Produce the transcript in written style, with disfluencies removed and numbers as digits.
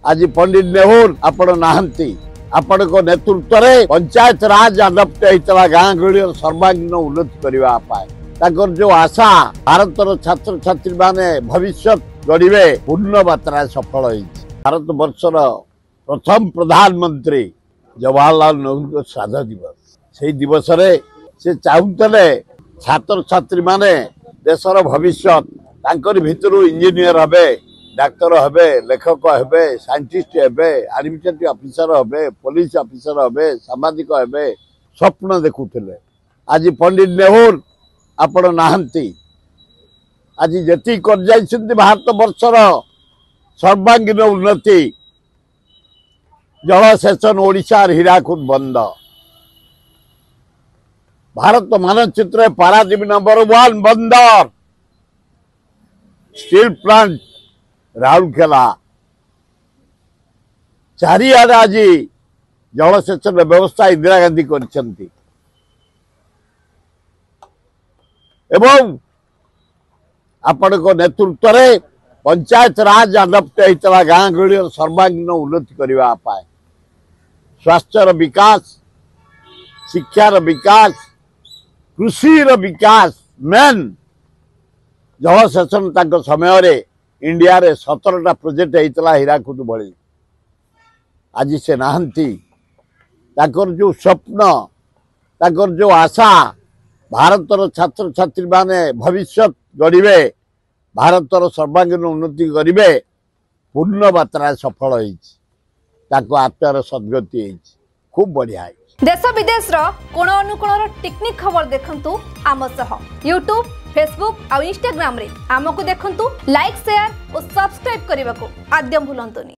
आज पंडित नेहरू आपण नाहंती आपण को नेतृत्व रे पंचायत राज अडप्ट होता गाँ गहली सर्वांगीन उन्नति करने जो आशा भारतर छात्र छात्री माने भविष्य गढ़े पूर्ण मात्रा सफल हो भारत वर्षर प्रथम प्रधानमंत्री जवाहरलाल नेहरू श्राद्ध दिवस से दिवस रे से चाहूले छात्र छात्री माने देशर भविष्य भितर इंजीनियर हे डाक्तर हे लेखक हे साइंटिस्ट हे एडमिनिस्ट्रेटिव ऑफिसर हे पुलिस ऑफिसर हे सामाजिक हे स्वप्न देखुले। आज पंडित नेहरू आपण नाहंती आज जी कर भारत वर्षर सर्वांगीन उन्नति जलसेचन ओडिशार हीराकुद बंद भारत मानचित्र पारादीप नंबर 1 बंदर स्टील प्लांट राउरकेला चारिआडे आज जलसेचन व्यवस्था इंदिरा गांधी करछंती एवं आपण को नेतृत्व रे पंचायत राज अडप्ट होता गाँ गहली सर्वांगीन उन्नति करने स्वास्थ्यर विकास शिक्षार विकास कृषि विकास मेन जलसेचन तक समय रे इंडिया रे 17टा प्रोजेक्ट होता हीराकुद भली आज से नाहंती जो स्वप्न ताकर जो आशा भारतर छात्र छात्री माने भविष्य गढ़े भारतर सर्वांगीन उन्नति करेंगे पूर्ण मात्रा सफल हो आत्मार सद्गति खूब बढ़िया है। देश विदेश कोण अनुकोण टेक्निक खबर देखंतु आम सह यूट्यूब फेसबुक और इंस्टाग्राम रे आमको देखंतु लाइक शेयर और सब्सक्राइब करने को आद्यम भूलंतुनी।